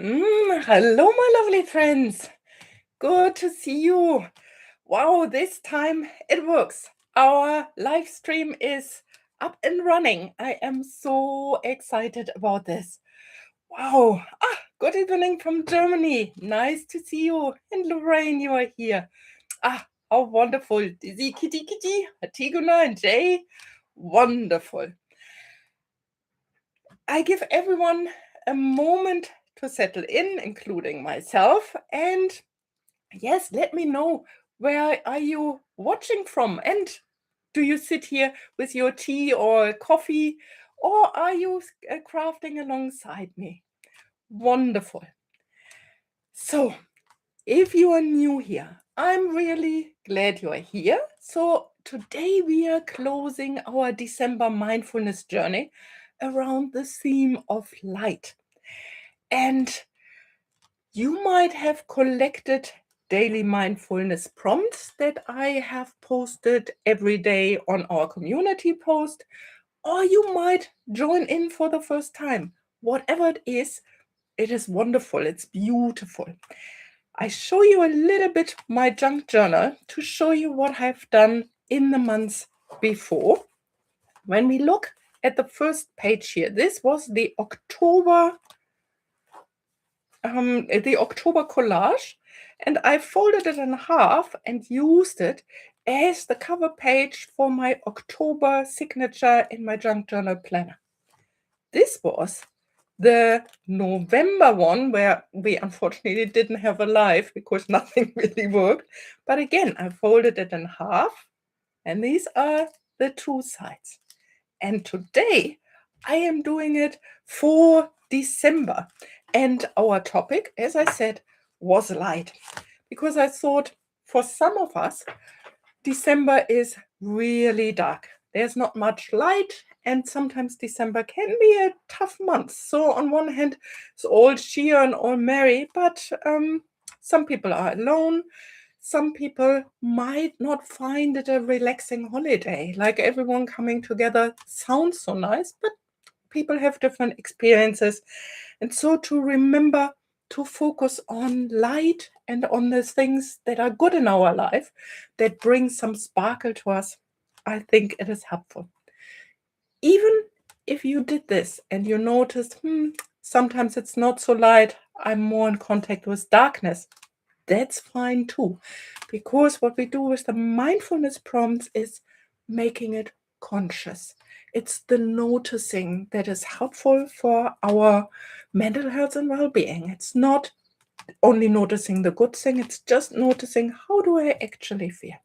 Hello, my lovely friends. Good to see you. Wow, this time it works. Our live stream is up and running. I am so excited about this. Wow. Good evening from Germany. Nice to see you. And Lorraine, you are here. How wonderful. Dizzy, Kitty, Kitty, Antigona, and Jay. Wonderful. I give everyone a moment to settle in, including myself. And yes, let me know, where are you watching from? And do you sit here with your tea or coffee, or are you crafting alongside me? Wonderful. So, if you are new here, I'm really glad you are here. So, today we are closing our December mindfulness journey around the theme of light. And you might have collected daily mindfulness prompts that I have posted every day on our community post, or you might join in for the first time. Whatever it is wonderful, it's beautiful. I show you a little bit my junk journal to show you what I've done in the months before. When we look at the first page here, this was the October collage, and I folded it in half and used it as the cover page for my October signature in my junk journal planner. This was the November one, where we unfortunately didn't have a live because nothing really worked. But again, I folded it in half, and these are the two sides. And today I am doing it for December. And our topic, as I said, was light. Because I thought for some of us, December is really dark. There's not much light, and sometimes December can be a tough month. So, on one hand, it's all cheer and all merry, but some people are alone. Some people might not find it a relaxing holiday. Like everyone coming together sounds so nice, but people have different experiences. And so to remember to focus on light and on the things that are good in our life, that bring some sparkle to us, I think it is helpful. Even if you did this and you noticed, sometimes it's not so light, I'm more in contact with darkness, that's fine too. Because what we do with the mindfulness prompts is making it conscious. It's the noticing that is helpful for our mental health and well-being. It's not only noticing the good thing, it's just noticing, how do I actually feel?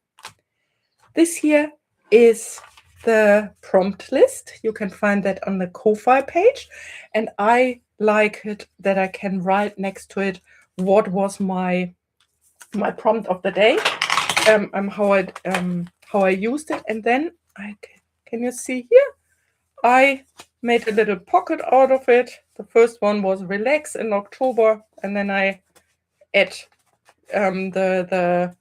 This here is the prompt list. You can find that on the Ko-Fi page. And I like it that I can write next to it what was my prompt of the day, how I used it, and then can you see here? I made a little pocket out of it. The first one was relax in October, and then I add the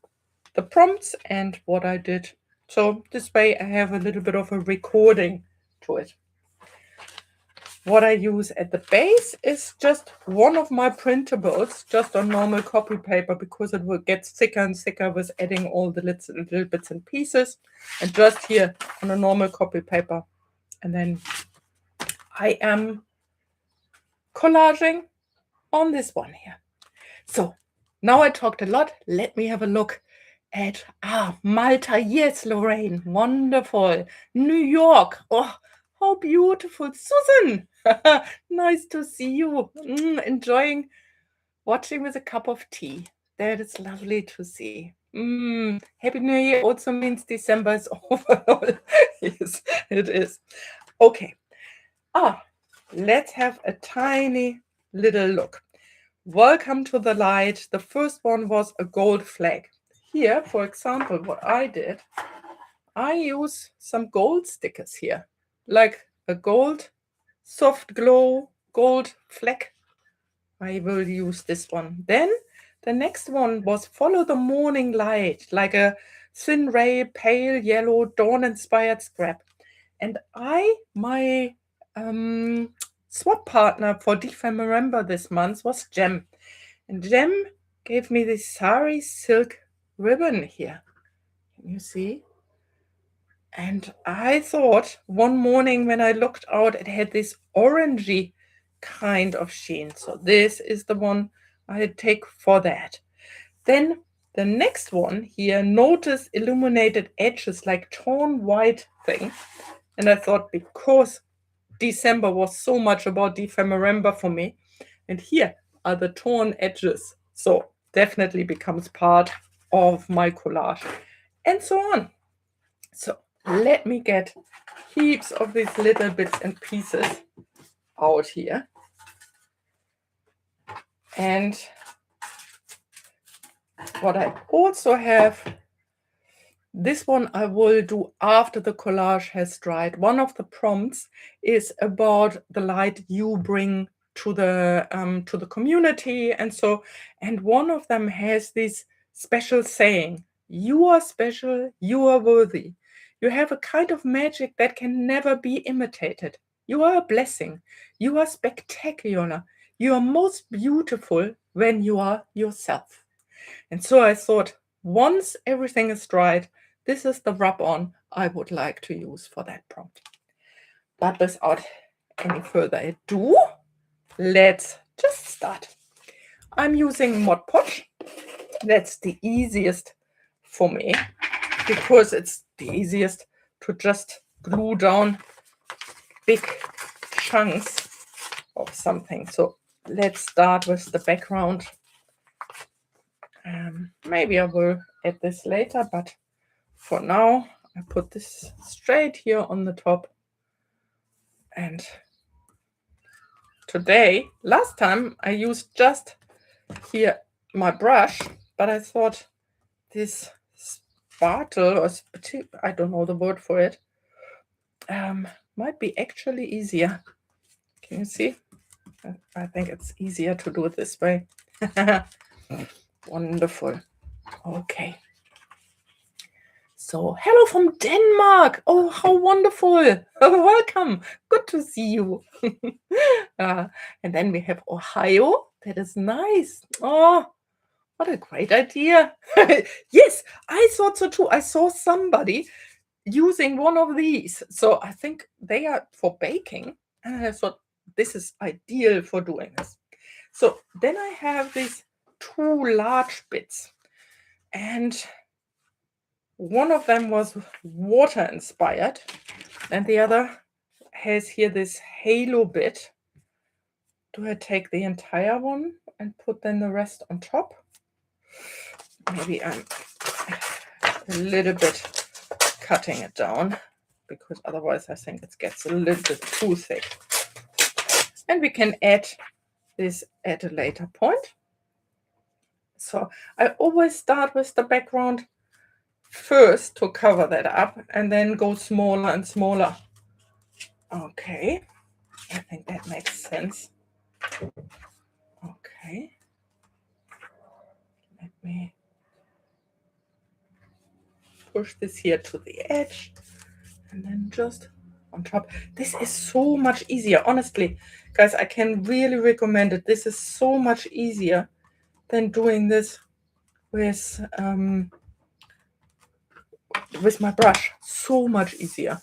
prompts and what I did. So this way I have a little bit of a recording to it. What I use at the base is just one of my printables, just on normal copy paper, because it will get thicker and thicker with adding all the little bits and pieces. And just here on a normal copy paper. And then I am collaging on this one here. So now I talked a lot. Let me have a look at Malta. Yes, Lorraine, wonderful. New York. Oh, how beautiful. Susan, nice to see you. Enjoying watching with a cup of tea. That is lovely to see. Happy New Year also means December is over. Yes, it is. Okay. Let's have a tiny little look. Welcome to the light. The first one was a gold flag. Here, for example, what I did, I use some gold stickers here, like a gold soft glow gold flag. I will use this one. Then the next one was follow the morning light, like a thin ray, pale yellow, dawn-inspired scrap. And my swap partner for December this month was Jem. And Jem gave me this sari silk ribbon here. Can you see? And I thought one morning when I looked out, it had this orangey kind of sheen. So this is the one I take for that. Then the next one here, notice illuminated edges, like tone white thing. And I thought, because December was so much about December for me, and here are the torn edges. So definitely becomes part of my collage, and so on. So let me get heaps of these little bits and pieces out here. And what I also have, this one I will do after the collage has dried. One of the prompts is about the light you bring to the community, and one of them has this special saying: "You are special, you are worthy. You have a kind of magic that can never be imitated. You are a blessing. You are spectacular. You are most beautiful when you are yourself." And so I thought, once everything is dried, this is the rub-on I would like to use for that prompt. But without any further ado, let's just start. I'm using Mod Podge. That's the easiest for me, because it's the easiest to just glue down big chunks of something. So let's start with the background. Maybe I will add this later, but for now, I put this straight here on the top. And today, last time I used just here my brush, but I thought this spatula, or I don't know the word for it, might be actually easier. Can you see? I think it's easier to do it this way. Wonderful. Okay. So, hello from Denmark. Oh, how wonderful. Welcome. Good to see you. And then we have Ohio. That is nice. Oh, what a great idea. Yes, I thought so too. I saw somebody using one of these. So I think they are for baking. And I thought, this is ideal for doing this. So then I have these two large bits. And one of them was water inspired, and the other has here this halo bit. Do I take the entire one and put then the rest on top? Maybe I'm a little bit cutting it down, because otherwise I think it gets a little bit too thick. And we can add this at a later point. So I always start with the background first to cover that up, and then go smaller and smaller. Okay, I think that makes sense. Okay, let me push this here to the edge, and then just on top. This is so much easier, honestly, guys. I can really recommend it. This is so much easier than doing this with my brush. So much easier.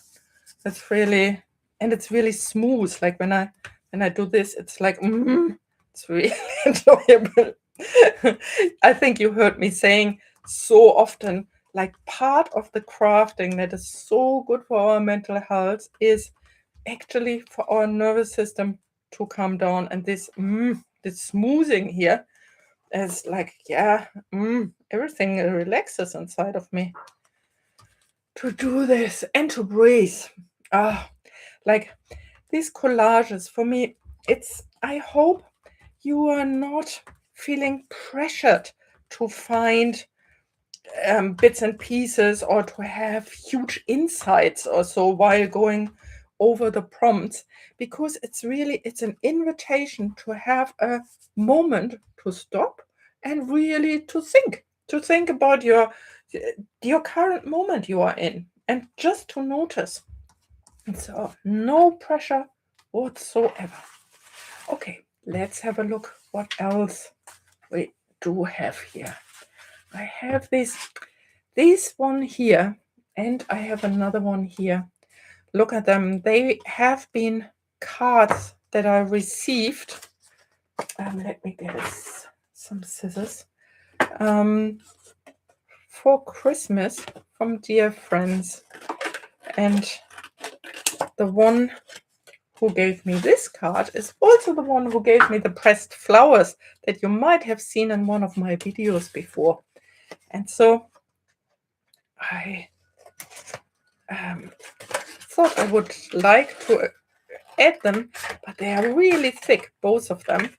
It's really, and it's really smooth. Like when I do this, it's like it's really enjoyable. I think you heard me saying so often, like, part of the crafting that is so good for our mental health is actually for our nervous system to calm down. And this smoothing here is like, yeah, everything relaxes inside of me to do this and to breathe. Like these collages, for me, I hope you are not feeling pressured to find bits and pieces, or to have huge insights or so while going over the prompts, because it's an invitation to have a moment to stop and really to think about your current moment you are in, and just to notice. So no pressure whatsoever. Okay, let's have a look what else we do have here. I have this one here, and I have another one here. Look at them. They have been cards that I received. Let me get some scissors. For Christmas from dear friends. And the one who gave me this card is also the one who gave me the pressed flowers that you might have seen in one of my videos before. And so I thought I would like to add them, but they are really thick, both of them.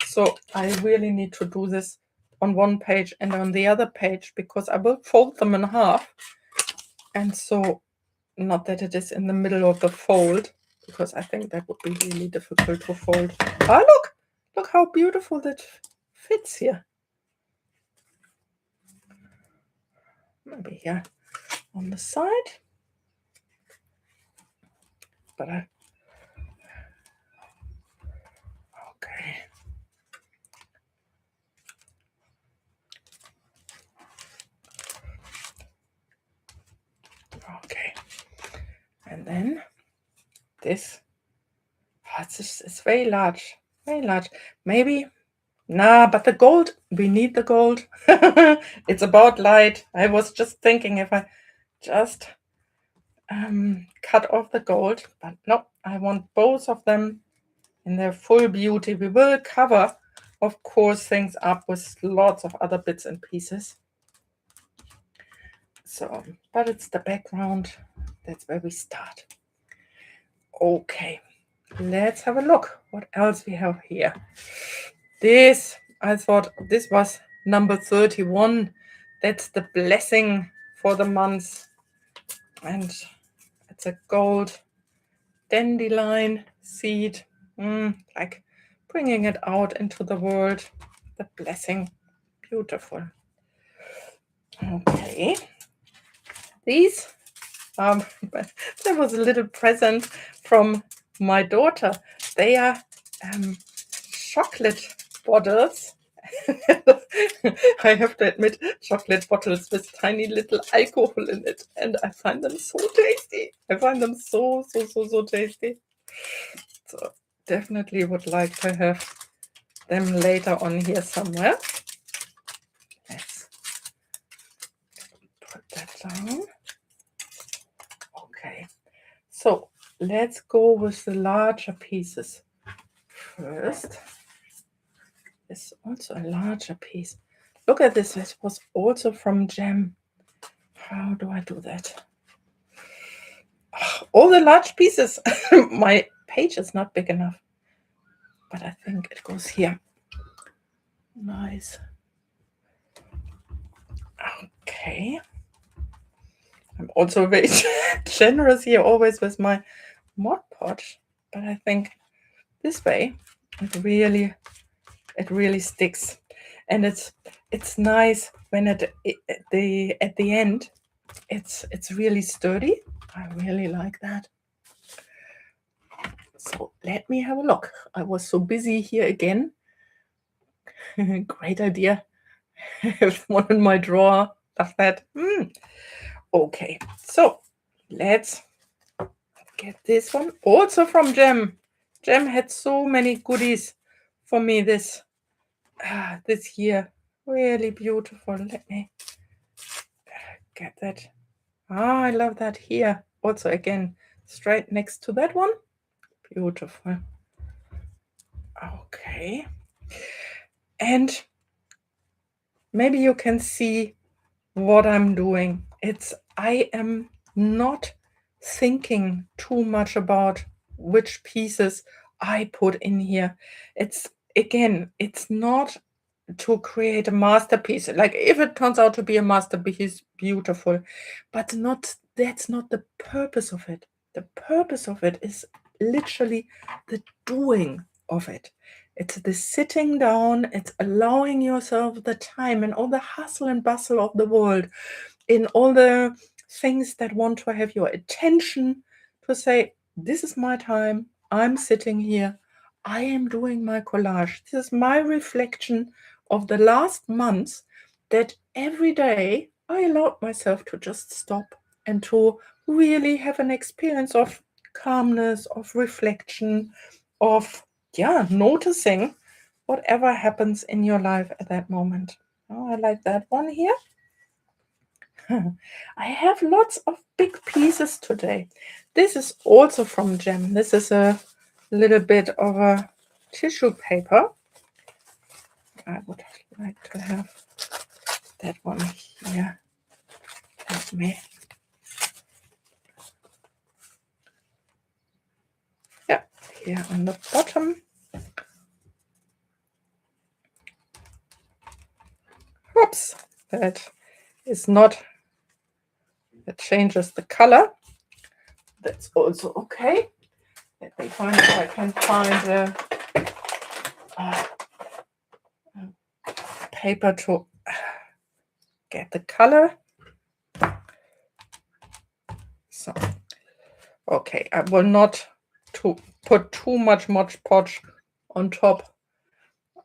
So I really need to do this on one page and on the other page, because I will fold them in half. And so, not that it is in the middle of the fold, because I think that would be really difficult to fold. Ah, look how beautiful that fits here. Maybe here on the side. But okay. Okay. And then this. Oh, it's very large. Very large. Maybe. Nah, but the gold, we need the gold. It's about light. I was just thinking if I just cut off the gold, but no, I want both of them in their full beauty. We will cover, of course, things up with lots of other bits and pieces. So, but it's the background. That's where we start. Okay, let's have a look. What else we have here? This, I thought this was number 31. That's the blessing for the month. And it's a gold dandelion seed, like bringing it out into the world. The blessing. Beautiful. Okay. These, there was a little present from my daughter. They are chocolate bottles. I have to admit, chocolate bottles with tiny little alcohol in it, and I find them so tasty. I find them so tasty. So definitely would like to have them later on here somewhere. Let's put that down. Okay, so let's go with the larger pieces first. It's also a larger piece. Look at this. This was also from Gem. How do I do that? Oh, all the large pieces. My page is not big enough, but I think it goes here. Nice. Okay. I'm also very generous here always with my Mod Podge, but I think this way it really sticks, and it's nice when at the end it's really sturdy. I really like that. So let me have a look. I was so busy here again. Great idea. I have one in my drawer. Love that. Okay, so let's get this one. Also from Gem. Gem had so many goodies for me this year. Really beautiful. Let me get that. I love that here. Also, again, straight next to that one. Beautiful. Okay. And maybe you can see what I'm doing. I am not thinking too much about which pieces I put in here. It's not to create a masterpiece. Like, if it turns out to be a masterpiece, beautiful, but that's not the purpose of it. The purpose of it is literally the doing of it. It's the sitting down, it's allowing yourself the time and all the hustle and bustle of the world, in all the things that want to have your attention, to say, this is my time, I'm sitting here, I am doing my collage. This is my reflection of the last months, that every day I allowed myself to just stop and to really have an experience of calmness, of reflection, of noticing whatever happens in your life at that moment. Oh, I like that one here. I have lots of big pieces today. This is also from Gem. This is a little bit of a tissue paper. I would like to have that one here. Let me. Yeah, here on the bottom. Oops, that is not. That changes the color. That's also okay. Let me find if I can find a paper to get the color. So, okay, I will not put too much Mod Podge on top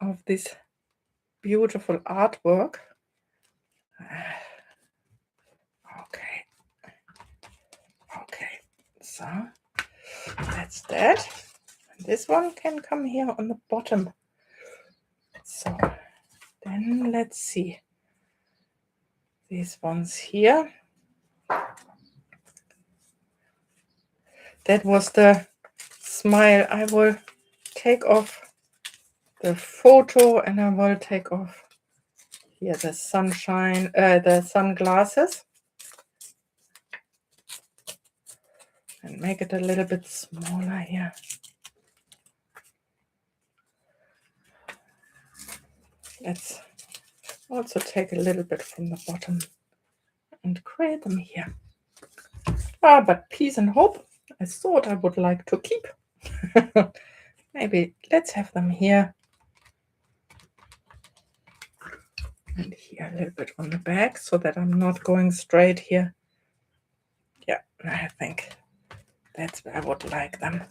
of this beautiful artwork. Okay, so that's that. This one can come here on the bottom. So then let's see. These ones here. That was the smile. I will take off the photo and I will take off here the sunshine, the sunglasses, and make it a little bit smaller here. Let's also take a little bit from the bottom and create them here. But peace and hope, I thought I would like to keep. Maybe let's have them here. And here a little bit on the back so that I'm not going straight here. Yeah, I think that's where I would like them.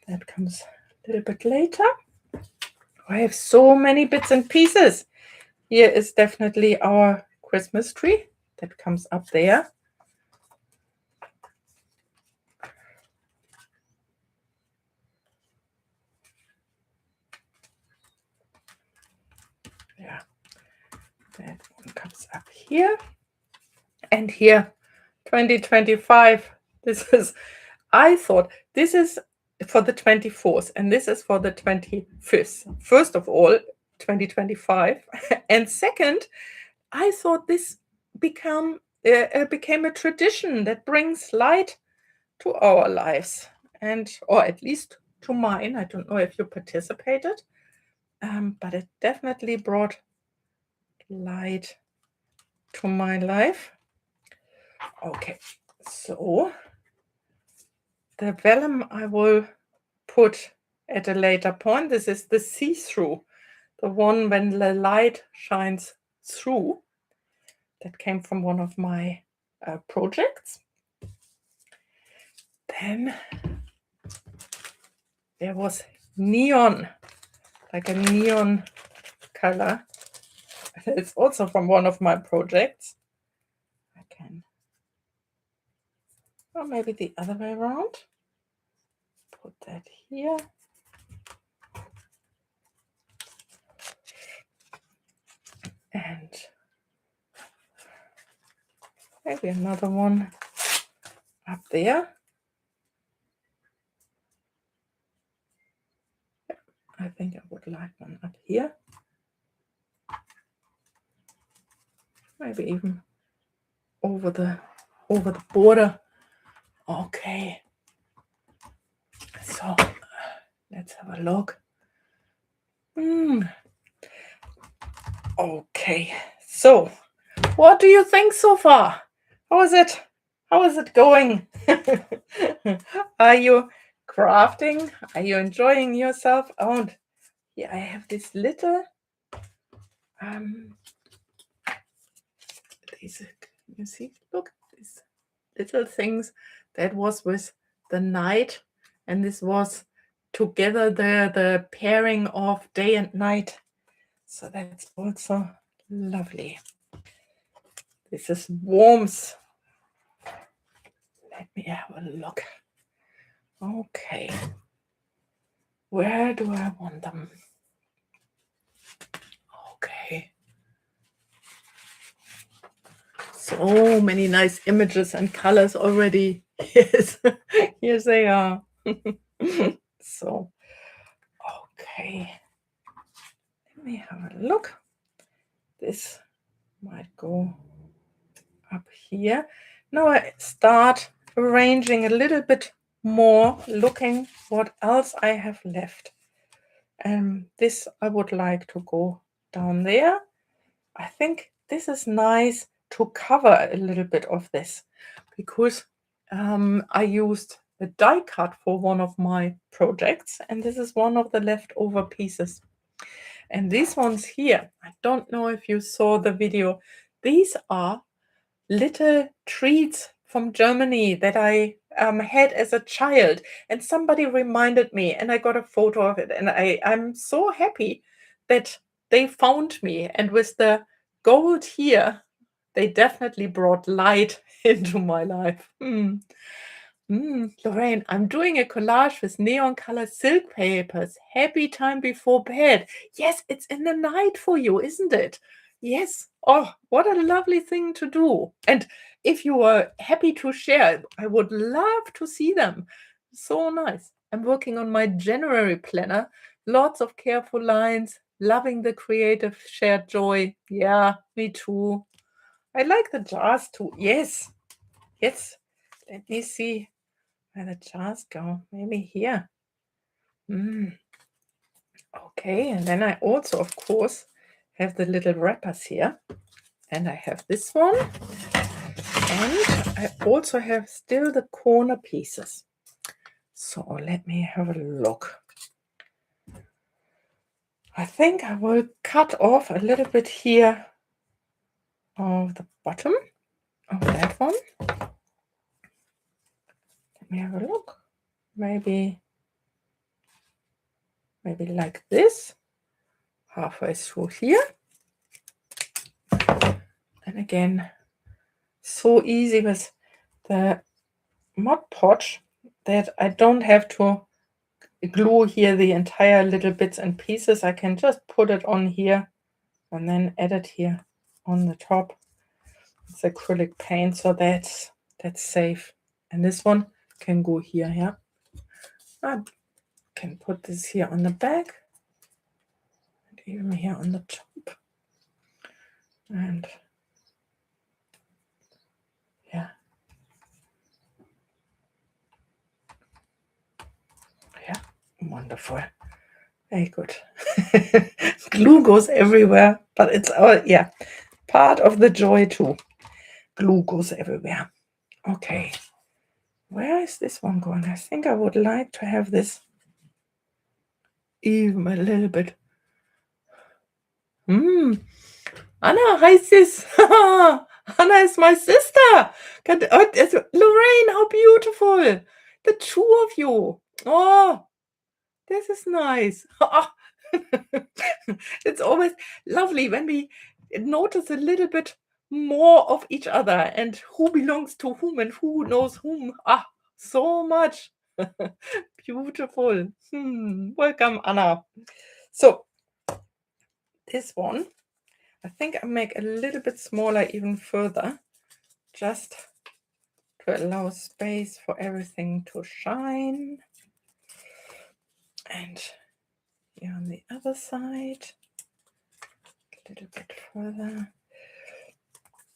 That comes a little bit later. I have so many bits and pieces. Here is definitely our Christmas tree that comes up there. Yeah, that one comes up here. And here, 2025. This is, I thought this is for the 24th and this is for the 25th. First of all, 2025. And second, I thought this became a tradition that brings light to our lives, and or at least to mine. I don't know if you participated, but it definitely brought light to my life. Okay, so the vellum I will put at a later point. This is the see-through, the one when the light shines through. That came from one of my projects. Then there was neon, like a neon color. It's also from one of my projects. I can, or maybe the other way around. Put that here. And maybe another one up there. I think I would like one up here. Maybe even over the border. Okay. So let's have a look. Okay. So what do you think so far? How is it? How is it going? Are you crafting? Are you enjoying yourself? Oh, and here I have this little these, you see, look, these little things. That was with the night, and this was together the pairing of day and night. So that's also lovely. This is warmth. Let me have a look. Okay. Where do I want them? Okay. So many nice images and colors already. Yes, here they are. So, okay. Let me have a look. This might go up here. Now I start arranging a little bit more, looking what else I have left. This I would like to go down there. I think this is nice to cover a little bit of this because I used a die cut for one of my projects, and this is one of the leftover pieces. And these ones here, I don't know if you saw the video. These are little treats from Germany that I had as a child, and somebody reminded me, and I got a photo of it, and I'm so happy that they found me. And with the gold here, they definitely brought light into my life. Lorraine, I'm doing a collage with neon colored silk papers. Happy time before bed. Yes, it's in the night for you, isn't it? Yes. Oh, what a lovely thing to do. And if you are happy to share, I would love to see them. So nice. I'm working on my January planner. Lots of careful lines. Loving the creative shared joy. Yeah, me too. I like the jars too. Yes. Yes. Let me see where the jars go. Maybe here. Okay, and then I also, of course, have the little wrappers here. And I have this one. And I also have still the corner pieces. So let me have a look. I think I will cut off a little bit here of the bottom of that one. Let me have a look. Maybe like this, halfway through here. And again, so easy with the Mod Podge that I don't have to glue here the entire little bits and pieces. I can just put it on here and then add it here on the top. It's acrylic paint, so that's safe. And this one can go here. Yeah, I can put this here on the back and even here on the top. And yeah, wonderful. Very good. Glue goes everywhere, but it's all, part of the joy too. Glue goes everywhere. Okay, where is this one going? I think I would like to have this even a little bit. Anna, hi sis. Anna is my sister. Lorraine, how beautiful. The two of you. Oh, this is nice. It's always lovely when we notice a little bit more of each other and who belongs to whom and who knows whom. So much. Beautiful. Welcome, Anna. So this one, I think I make a little bit smaller even further, just to allow space for everything to shine. And here on the other side, a little bit further.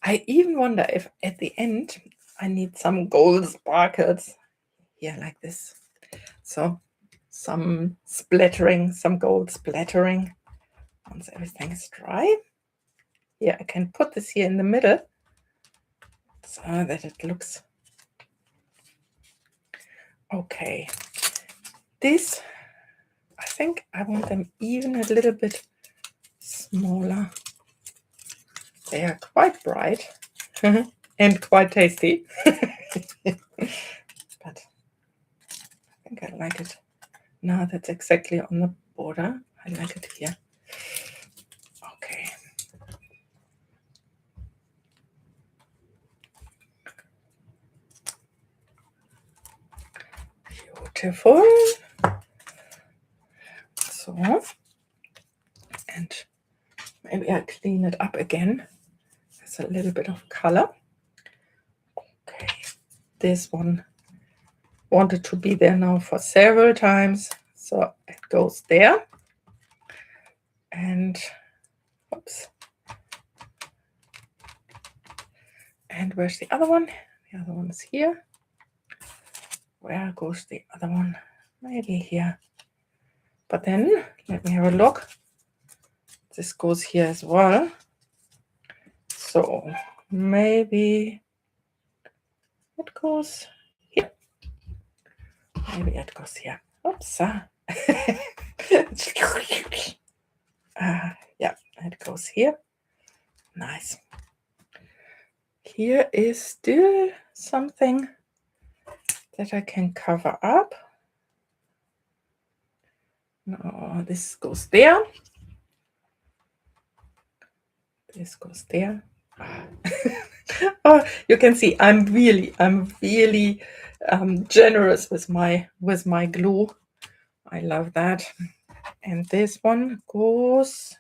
I even wonder if at the end I need some gold sparkles. Yeah, like this. So some splattering, some gold splattering once everything is dry. Yeah, I can put this here in the middle so that it looks okay. This, I think I want them even a little bit smaller. They are quite bright and quite tasty. But I think I like it Now that's exactly on the border. I like it here. Okay. Beautiful. So, and maybe I clean it up again. There's a little bit of color. Okay, this one wanted to be there now for several times, so it goes there. And oops. And where's the other one? The other one is here. Where goes the other one? Maybe here. But then, let me have a look. This goes here as well. So maybe it goes here. Maybe it goes here. Oops. Yeah, it goes here. Nice. Here is still something that I can cover up. No, this goes there. This goes there. Oh, you can see I'm really generous with my glue. I love that. And this one goes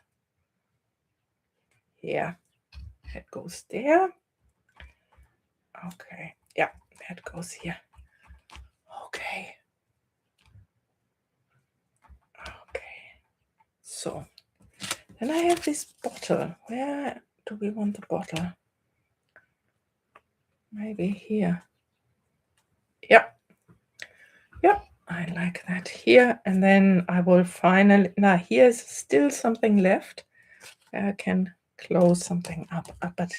here. It goes there. Okay, yeah, that goes here. Okay. So then I have this bottle. Where do we want the bottle? Maybe here. Yep, I like that here. And then I will finally, now here's still something left. I can close something up. But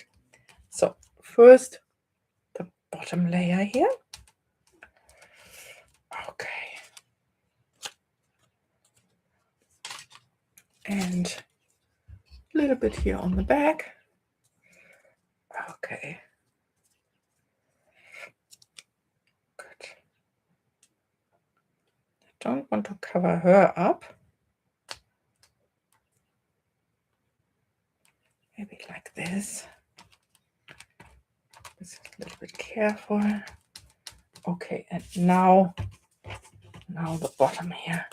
so first the bottom layer here. Okay. And a little bit here on the back. Okay. Good. I don't want to cover her up. Maybe like this. Just a little bit careful. Okay, and now the bottom here.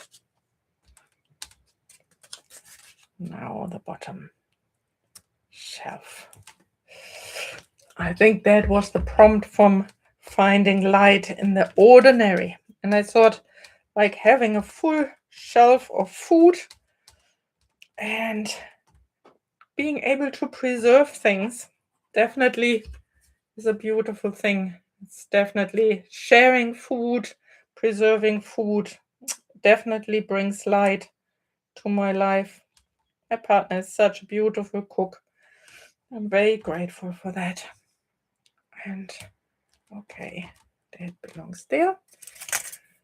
Now the bottom shelf. I think that was the prompt from finding light in the ordinary. And I thought, like, having a full shelf of food and being able to preserve things definitely is a beautiful thing. It's definitely sharing food, preserving food, definitely brings light to my life. My partner is such a beautiful cook. I'm very grateful for that. And okay, that belongs there.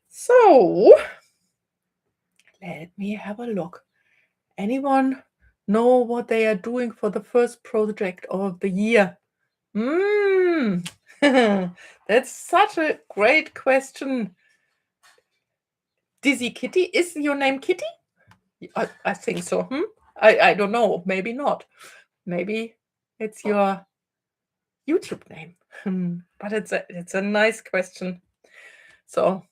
So let me have a look. Anyone know what they are doing for the first project of the year? That's such a great question. Dizzy Kitty, is your name Kitty? I think so. I don't know. Maybe not. Maybe it's your YouTube name. But it's a nice question. So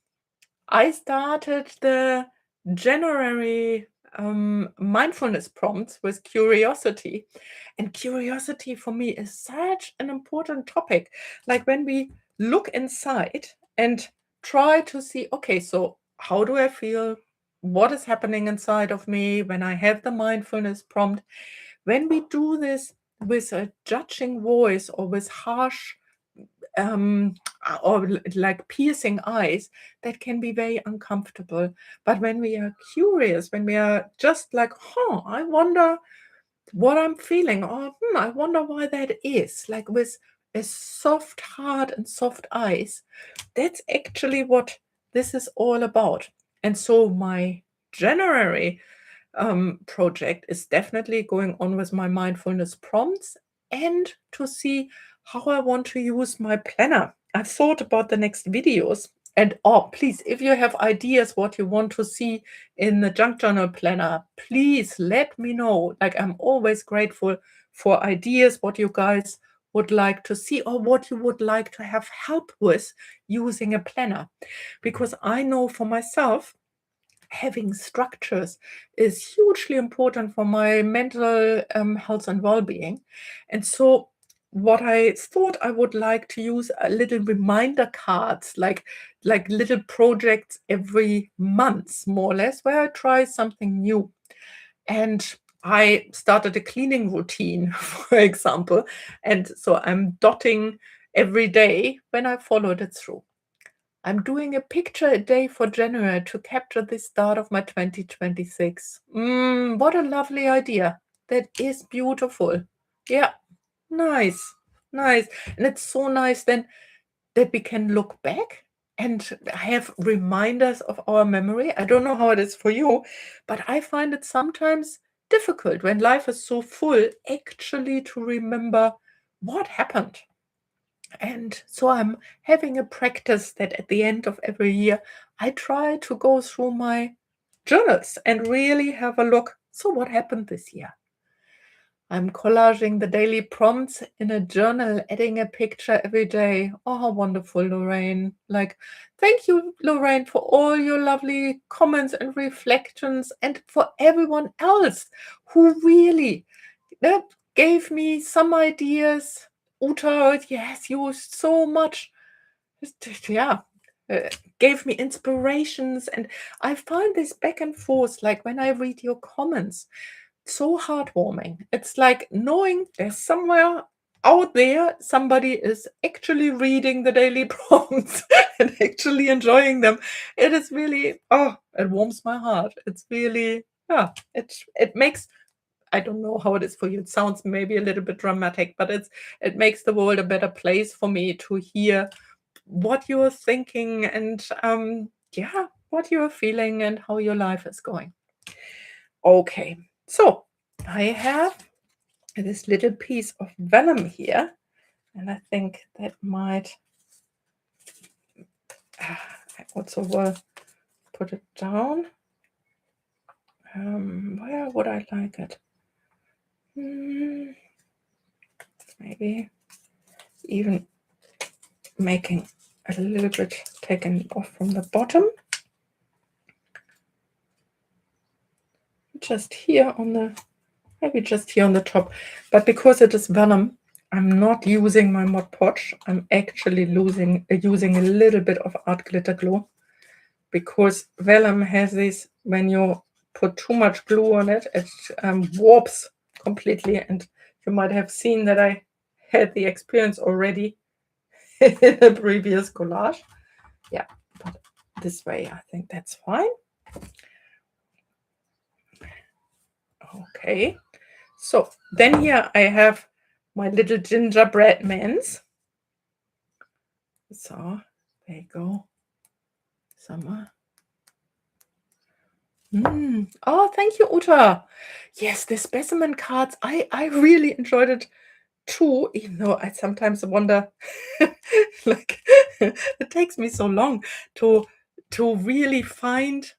I started the January mindfulness prompts with curiosity, and curiosity for me is such an important topic. Like when we look inside and try to see, okay, so how do I feel? What is happening inside of me when I have the mindfulness prompt? When we do this with a judging voice or with harsh or like piercing eyes, that can be very uncomfortable. But when we are curious, when we are just like, I wonder what I'm feeling, or I wonder why that is, like with a soft heart and soft eyes, that's actually what this is all about. And so my January project is definitely going on with my mindfulness prompts and to see how I want to use my planner. I've thought about the next videos And oh, please, if you have ideas what you want to see in the junk journal planner, please let me know. Like, I'm always grateful for ideas, what you guys would like to see or what you would like to have help with using a planner. Because I know for myself, having structures is hugely important for my mental health and well-being. And so what I thought I would like to use a little reminder cards, like little projects every month, more or less, where I try something new. And I started a cleaning routine, for example. And so I'm dotting every day when I followed it through. I'm doing a picture a day for January to capture the start of my 2026. What a lovely idea. That is beautiful. Yeah, nice, nice. And it's so nice then that we can look back and have reminders of our memory. I don't know how it is for you, but I find it sometimes difficult when life is so full actually to remember what happened. And so I'm having a practice that at the end of every year, I try to go through my journals and really have a look. So, what happened this year? I'm collaging the daily prompts in a journal, adding a picture every day. Oh, how wonderful, Lorraine. Like, thank you, Lorraine, for all your lovely comments and reflections, and for everyone else who really that gave me some ideas. Uta, yes, you so much. Yeah, uh, gave me inspirations. And I find this back and forth, like when I read your comments, so heartwarming. It's like knowing there's somewhere out there somebody is actually reading the daily prompts and actually enjoying them. It is really, oh, it warms my heart. It's really, yeah, it makes, I don't know how it is for you. It sounds maybe a little bit dramatic, but it makes the world a better place for me to hear what you're thinking and yeah, what you're feeling and how your life is going. Okay, so I have this little piece of vellum here, and I think that might. I also will put it down. Where would I like it? Maybe even making a little bit taken off from the bottom. Just here on the, maybe just here on the top. But because it is vellum, I'm not using my Mod Podge. I'm actually using a little bit of art glitter glue, because vellum has this, when you put too much glue on it, it warps completely. And you might have seen that I had the experience already in a previous collage. Yeah, but this way I think that's fine. Okay, so then here I have my little gingerbread mans. So there you go. Summer. Oh, thank you, Uta. Yes, the specimen cards, I really enjoyed it too, even though I sometimes wonder, like, it takes me so long to really find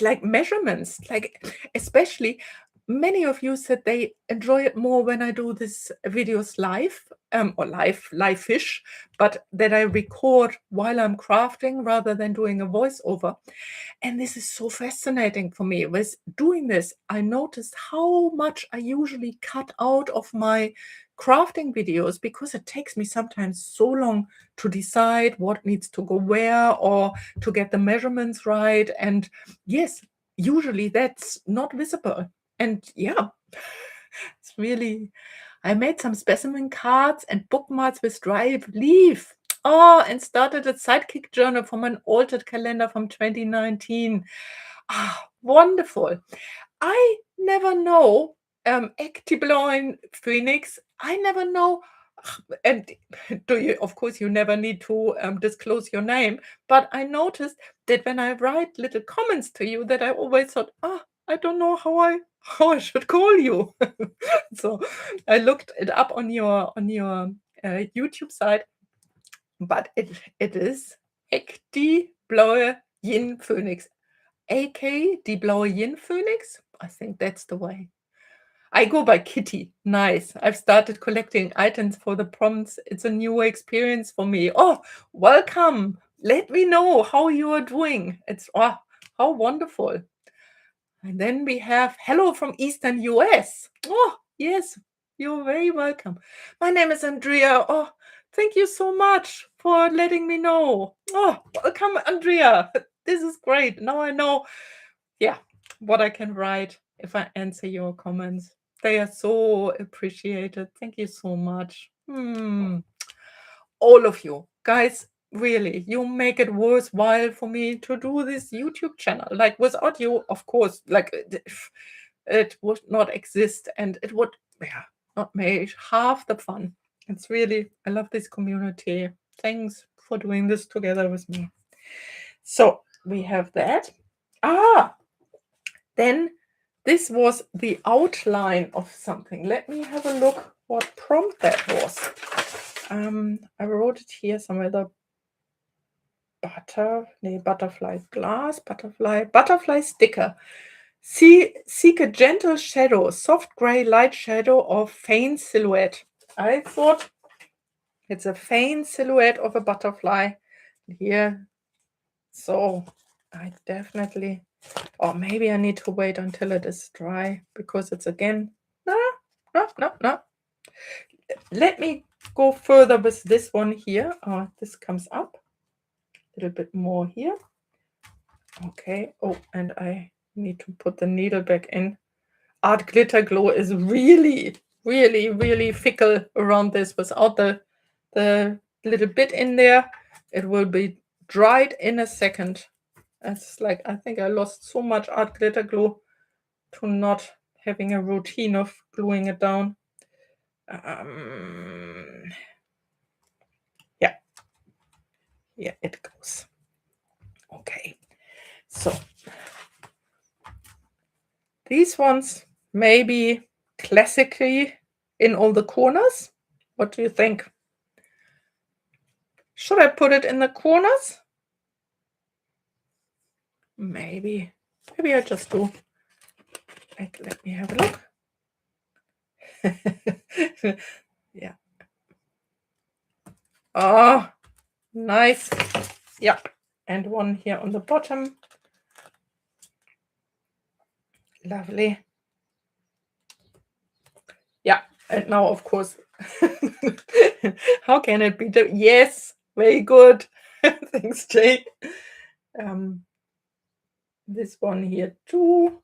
like measurements, like especially many of you said they enjoy it more when I do this videos live, or live-ish, but that I record while I'm crafting rather than doing a voiceover. And this is so fascinating for me. With doing this, I noticed how much I usually cut out of my crafting videos, because it takes me sometimes so long to decide what needs to go where or to get the measurements right. And yes, usually that's not visible. And yeah, it's really, I made some specimen cards and bookmarks with dry leaf. Oh, and started a sidekick journal from an altered calendar from 2019. Ah, wonderful. I never know, Ectibloin Phoenix, I never know. And do you, of course, you never need to disclose your name, but I noticed that when I write little comments to you, that I always thought, I don't know how I should call you. So I looked it up on your YouTube site, but it is Ik die blaue Yin Phoenix. AK die blaue Yin Phoenix? I think that's the way. I go by Kitty. Nice. I've started collecting items for the prompts. It's a new experience for me. Oh, welcome. Let me know how you are doing. It's how wonderful. And then we have hello from Eastern US. Oh, yes, you're very welcome. My name is Andrea. Oh, thank you so much for letting me know. Oh, welcome, Andrea. This is great. Now I know, yeah, what I can write if I answer your comments. They are so appreciated. Thank you so much. All of you guys, really, you make it worthwhile for me to do this YouTube channel. Like without you, of course, like it would not exist, and it would not make half the fun. It's really, I love this community. Thanks for doing this together with me. So we have that. Then this was the outline of something. Let me have a look what prompt that was. I wrote it here somewhere. The butterfly glass, butterfly sticker. Seek a gentle shadow, soft gray light shadow of faint silhouette. I thought it's a faint silhouette of a butterfly here. So I definitely, or maybe I need to wait until it is dry because it's again, no. Let me go further with this one here. This comes up a little bit more here. Okay. Oh, and I need to put the needle back in. Art Glitter Glow is really, really, really fickle around this. Without the little bit in there, it will be dried in a second. It's like, I think I lost so much Art Glitter Glue to not having a routine of gluing it down. Yeah, it goes. Okay, so these ones maybe classically in all the corners. What do you think? Should I put it in the corners? Maybe I just do. Let me have a look. Yeah. Oh, nice. Yeah. And one here on the bottom. Lovely. Yeah. And now, of course, how can it be? Yes. Very good. Thanks, Jay. This one here too.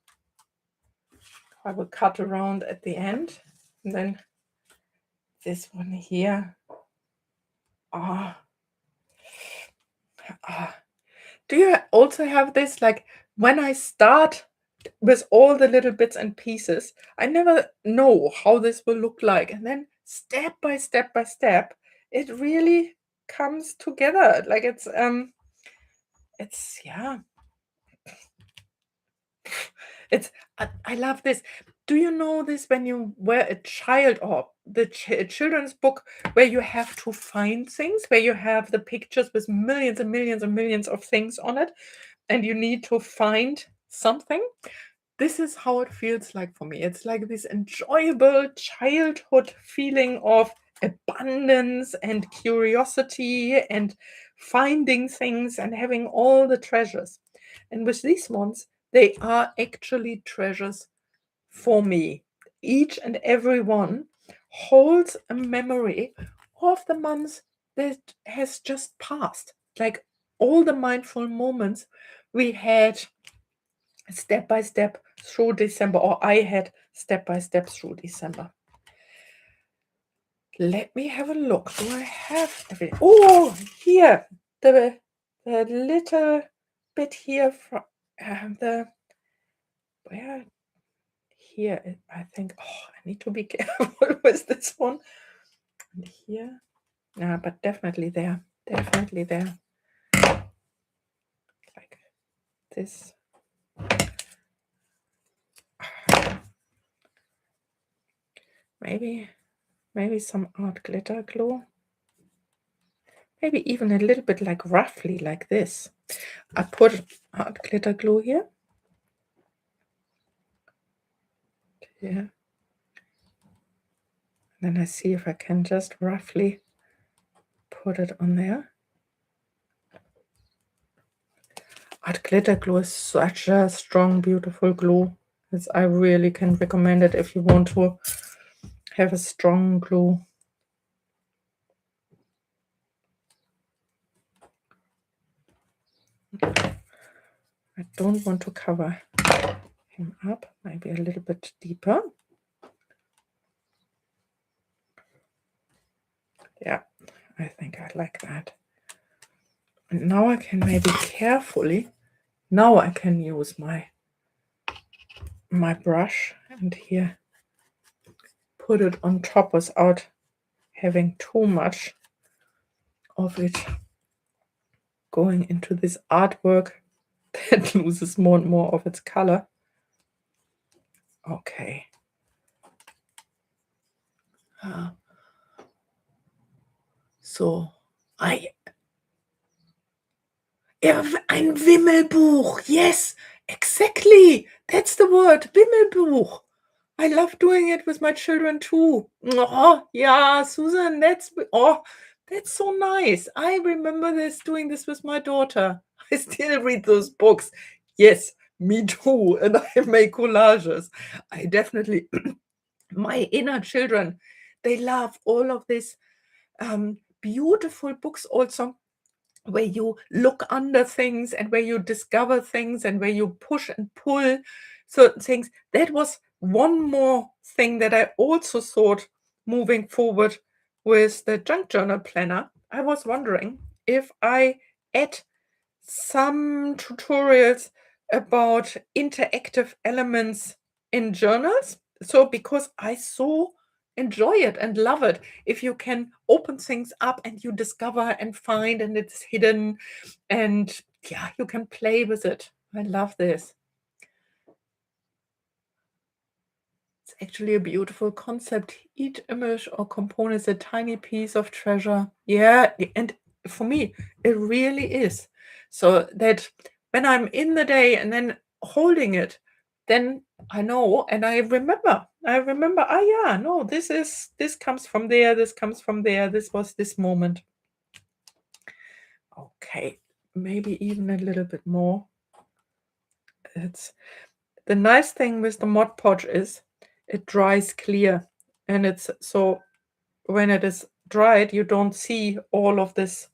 I will cut around at the end. And then this one here. Do you also have this, like when I start with all the little bits and pieces, I never know how this will look like. And then step by step by step, it really comes together. Like it's yeah. I love this. Do you know this when you were a child, or the children's book where you have to find things, where you have the pictures with millions and millions and millions of things on it, and you need to find something? This is how it feels like for me. It's like this enjoyable childhood feeling of abundance and curiosity and finding things and having all the treasures. And with these ones, they are actually treasures for me. Each and every one holds a memory of the month that has just passed. Like all the mindful moments we had step by step through December, or I had step by step through December. Let me have a look. Do I have everything? Oh, here, the little bit here from where here, I think. Oh, I need to be careful with this one. And here, but definitely there, like this. Maybe some art glitter glue. maybe even a little bit like roughly like this. I put art glitter glue here. Yeah. Then I see if I can just roughly put it on there. Art glitter glue is such a strong, beautiful glue. I really can recommend it if you want to have a strong glue. I don't want to cover him up, maybe a little bit deeper. Yeah, I think I like that. And now I can maybe carefully, now I can use my brush and here put it on top without having too much of it going into this artwork that loses more and more of its color. Okay. So, ein Wimmelbuch. Yes, exactly. That's the word, Wimmelbuch. I love doing it with my children too. Oh, yeah, Susan, that's so nice. I remember doing this with my daughter. I still read those books. Yes, me too. And I make collages. I definitely, my inner children, they love all of this beautiful books also, where you look under things and where you discover things and where you push and pull certain things. That was one more thing that I also thought moving forward with the junk journal planner. I was wondering if I add some tutorials about interactive elements in journals. So because I so enjoy it and love it, if you can open things up and you discover and find and it's hidden and yeah, you can play with it. I love this. It's actually a beautiful concept. Each image or component is a tiny piece of treasure. Yeah, and for me, it really is. So that when I'm in the day and then holding it, then I know and I remember. Oh yeah, no, this comes from there, this comes from there, this was this moment. Okay, maybe even a little bit more. It's the nice thing with the Mod Podge is it dries clear, and it's so when it is dried, you don't see all of this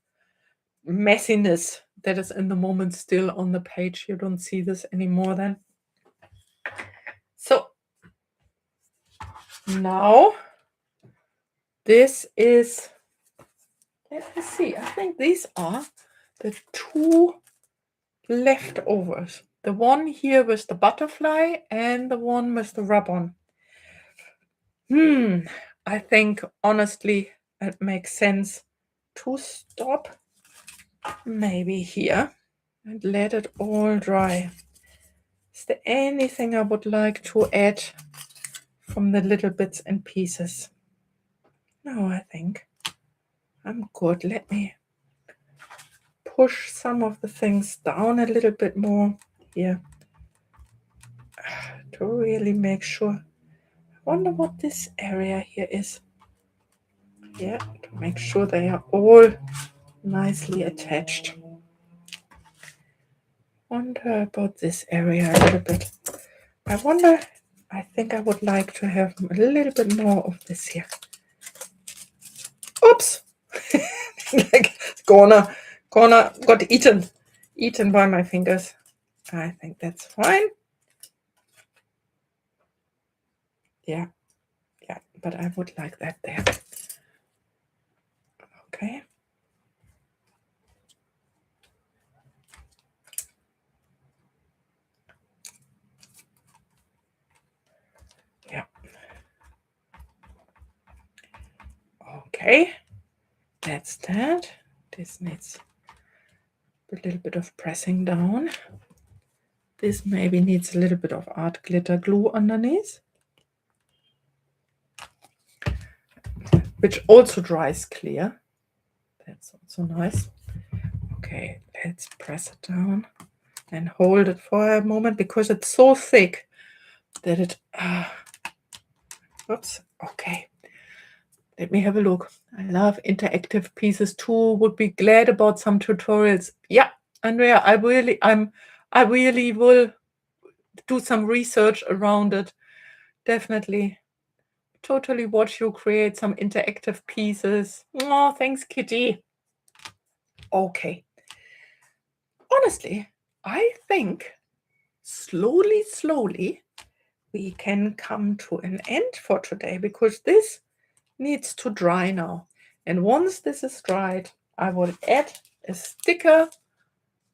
messiness that is in the moment still on the page. You don't see this anymore then. So now this is, let me see, I think these are the two leftovers. The one here with the butterfly and the one with the rub-on. I think honestly it makes sense to stop maybe here and let it all dry. Is there anything I would like to add from the little bits and pieces? No, I think I'm good. Let me push some of the things down a little bit more here to really make sure. I wonder what this area here is. Yeah, to make sure they are all nicely attached. Wonder about this area a little bit. I think I would like to have a little bit more of this here. Oops! Like corner got eaten by my fingers. I think that's fine. Yeah, but I would like that there. Okay. Yeah. Okay. That's that. This needs a little bit of pressing down. This maybe needs a little bit of art glitter glue underneath, which also dries clear. That's also nice. Okay, let's press it down and hold it for a moment because it's so thick that it... oops. Okay. Let me have a look. I love interactive pieces too. Would be glad about some tutorials. Yeah, Andrea, I really will do some research around it. Definitely. Totally watch you create some interactive pieces. Oh, thanks, Kitty. Okay. Honestly, I think slowly, we can come to an end for today because this needs to dry now. And once this is dried, I will add a sticker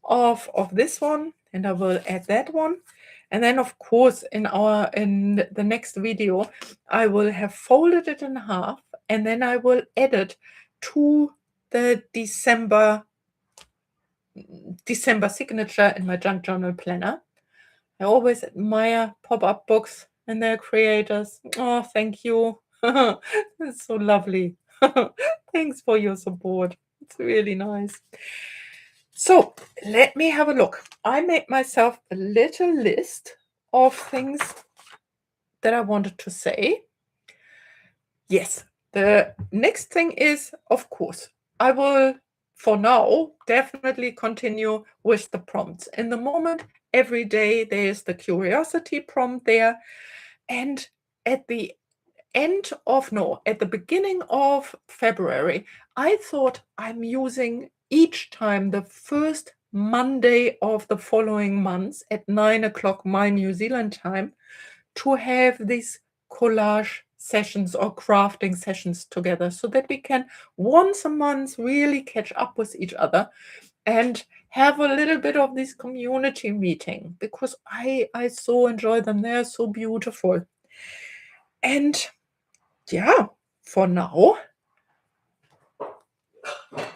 of this one, and I will add that one. And then of course in the next video, I will have folded it in half, and then I will add it to the December signature in my junk journal planner. I always admire pop-up books and their creators. Oh, thank you. It's so lovely. Thanks for your support. It's really nice. So let me have a look. I made myself a little list of things that I wanted to say. Yes, the next thing is, of course, I will, for now, definitely continue with the prompts. In the moment, every day there's the curiosity prompt there. And at the at the beginning of February, I thought I'm using each time the first Monday of the following month at 9 o'clock my New Zealand time to have these collage sessions or crafting sessions together so that we can once a month really catch up with each other and have a little bit of this community meeting, because I so enjoy them. They're so beautiful. And yeah, for now,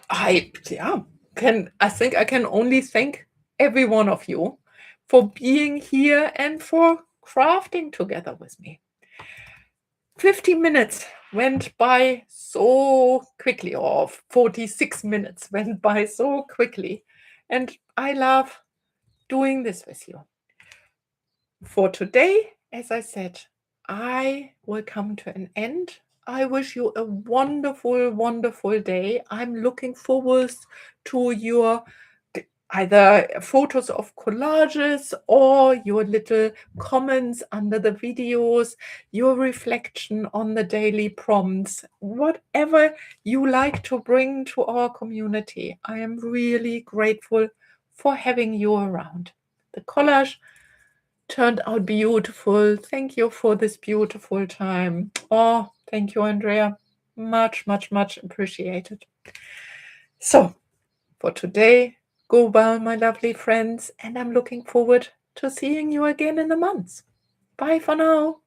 I think I can only thank every one of you for being here and for crafting together with me. 50 minutes went by so quickly, or 46 minutes went by so quickly. And I love doing this with you. For today, as I said, I will come to an end. I wish you a wonderful, wonderful day. I'm looking forward to your either photos of collages or your little comments under the videos, your reflection on the daily prompts, whatever you like to bring to our community. I am really grateful for having you around. The collage turned out beautiful. Thank you for this beautiful time. Oh, thank you, Andrea. Much, much, much appreciated. So, for today, go well, my lovely friends, and I'm looking forward to seeing you again in a month. Bye for now.